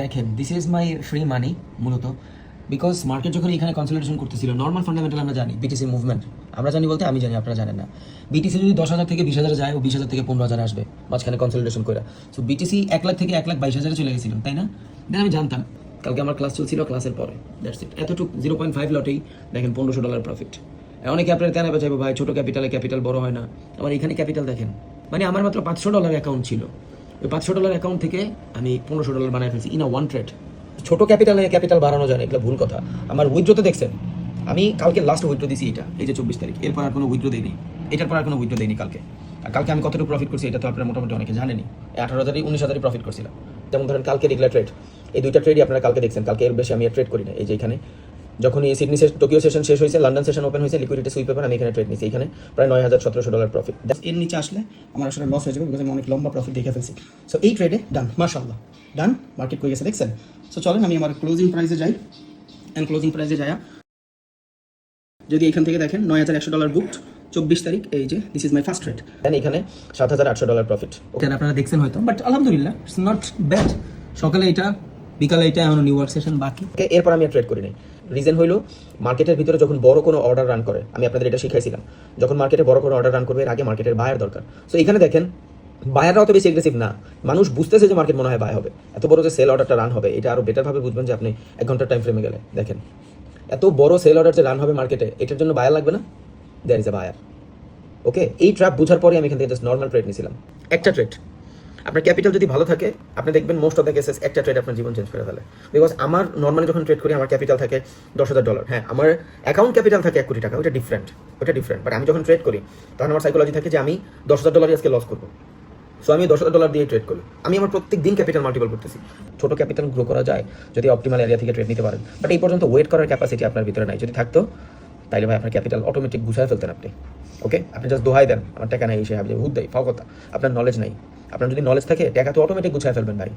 দেখেন, this is my free মানি মূলত, because market যখন এখানে কনসলিডেশন করতেছিল, নর্মাল ফান্ডামেন্টাল আমরা জানি, বিটিসি মুভমেন্ট আমরা জানি বলতে আমি জানি, আপনারা জানেন না। বিটিসি যদি 10,000 থেকে 20,000 যায়, ও 20,000 থেকে 15,000 আসবে মাঝখানে কনসলিডেশন করে। সো বিটিসি 1 লাখ থেকে 1,22,000 চলে গেছিল, তাই না? দেন আমি জানতাম, কালকে আমার ক্লাস চলছিল, ক্লাসের পরে দ্যাটস ইট, এতটুকু 0.5 লটেই দেখেন $1,500 প্রফিট। অনেকে আপনারা তেনা চাইবো, ভাই ছোটো ক্যাপিটাল বড় হয় না। আমার এখানে ক্যাপিটাল দেখেন, মানে আমার মাত্র $500 অ্যাকাউন্ট ছিল, ওই $500 অ্যাকাউন্ট থেকে আমি $1,500 বানাই ফেলছি ইন আ ওয়ান ট্রেড। ছোট ক্যাপিটালে ক্যাপিটাল বাড়ানো যায় না, এগুলো ভুল কথা। আমার উইথড্রোতে দেখছেন, আমি কালকে লাস্ট উইথড্রো দিয়েছি, এটা এই যে 24 তারিখ, এরপর আর কোনো উইথড্রো দিইনি, এটার পর আর কোনো উইথড্রো দিইনি কালকে। আর কালকে আমি কতটুকু প্রফিট করছি এটা তো আপনারা মোটামুটি অনেকে জানেনি, 18,000 19,000 প্রফিট করছিলাম। যেমন ধরেন কালকে রেগুলার ট্রেড, এই দুইটা ট্রেডই আপনারা কালকে দেখছেন, কালকে এর বেশি আমি ট্রেড করি না। এই যে এখানে যখন এই সিডনি টোকিও সেশন শেষ হয়েছে, লন্ডন সেশন ওপেন হয়েছে, লিকুইডিটি সুইপ পেপার আমি এখানে ট্রেড নিয়েছি, এখানে প্রায় $9,000-1,700 প্রফিট। এর নিচে আসলে আমার আসলে লস হয়ে যাবে, বিকজ আমি অনেক লম্বা প্রফিট দেখে ফেলছি। সো এই ট্রেডে ডান, মাশাআল্লাহ ডান, মার্কেট করে গেছে দেখছেন। সো চলেন আমি আমার ক্লোজিং প্রাইসে যাই, অ্যান্ড ক্লোজিং প্রাইসে যাই যদি এখান থেকে দেখেন $9,100 বুকড 24 তারিখ, এই যে this is my first trade, then এখানে $7,800 প্রফিট। ওকে, আপনারা দেখছেন হয়তো, বাট আলহামদুলিল্লাহ ইটস নট ব্যাড। সকালে এটা, বিকালে এটা, এখনো নিউ ইয়র্ক সেশন বাকি। এরপর আমি ট্রেড করি নাই, রিজন হইলো মার্কেটের ভিতরে যখন বড় কোনো অর্ডার রান করে, আমি আপনাদের এটা শিখাইছিলাম, যখন মার্কেটে বড় কোনো অর্ডার রান করবে এর আগে মার্কেটের বায়ার দরকার। সো এখানে দেখেন বায়াররা অত বেশি এগ্রেসিভ না, মানুষ বুঝতেছে যে মার্কেট মনে হয় বাই হবে, এত বড় যে সেল অর্ডারটা রান হবে এটা আরও বেটারভাবে বুঝবেন যে আপনি 1 ঘন্টার টাইম ফ্রেমে গেলে দেখেন এত বড় সেল অর্ডার যে রান হবে মার্কেটে, এটার জন্য বায়ার লাগবে না, দেয়ার ইজ এ বায়ার। ওকে, এই ট্র্যাপ বোঝার পরে আমি এখান থেকে জাস্ট নর্মাল ট্রেড নিয়েছিলাম, একটা ট্রেড। আপনার ক্যাপিটাল যদি ভালো থাকে, আপনি দেখবেন মোস্ট অফ দ্য কেসেস একটা ট্রেড আপনার জীবন চেঞ্জ করে ফেলে। বিকজ আমার নর্মালি যখন ট্রেড করি আমার ক্যাপিটাল থাকে $10,000, হ্যাঁ আমার অ্যাকাউন্ট ক্যাপিটাল থাকে $1 কোটি, ওটা ডিফারেন্ট। বাট আমি যখন ট্রেড করি তখন আমার সাইকোলজি থাকে যে আমি $10,000 আজকে লস করবো, সো আমি $10,000 দিয়ে ট্রেড করি। আমি আমার প্রত্যেক দিন ক্যাপিটাল মাল্টিপল করতেছি। ছোট ক্যাপিটাল গ্রো করা যায় যদি অপটিমাল এরিয়া থেকে ট্রেড নিতে পারেন, বাট এই পর্যন্ত ওয়েট করার ক্যাপাসিটি আপনার ভিতরে নাই। যদি থাকতো তাইলে ভাই আপনার ক্যাপিটাল অটোমেটিক গুছায় ফেলতেন আপনি। ওকে, আপনি জাস্ট দোহাই দেন আমার টাকা নাই, এসে ভাবছে হুদ দেয়, ফাও কথা, আপনার নলেজ নাই। আপনার যদি নলেজ থাকে টাকা তো অটোমেটিক গুছায় ফেলবেন ভাই।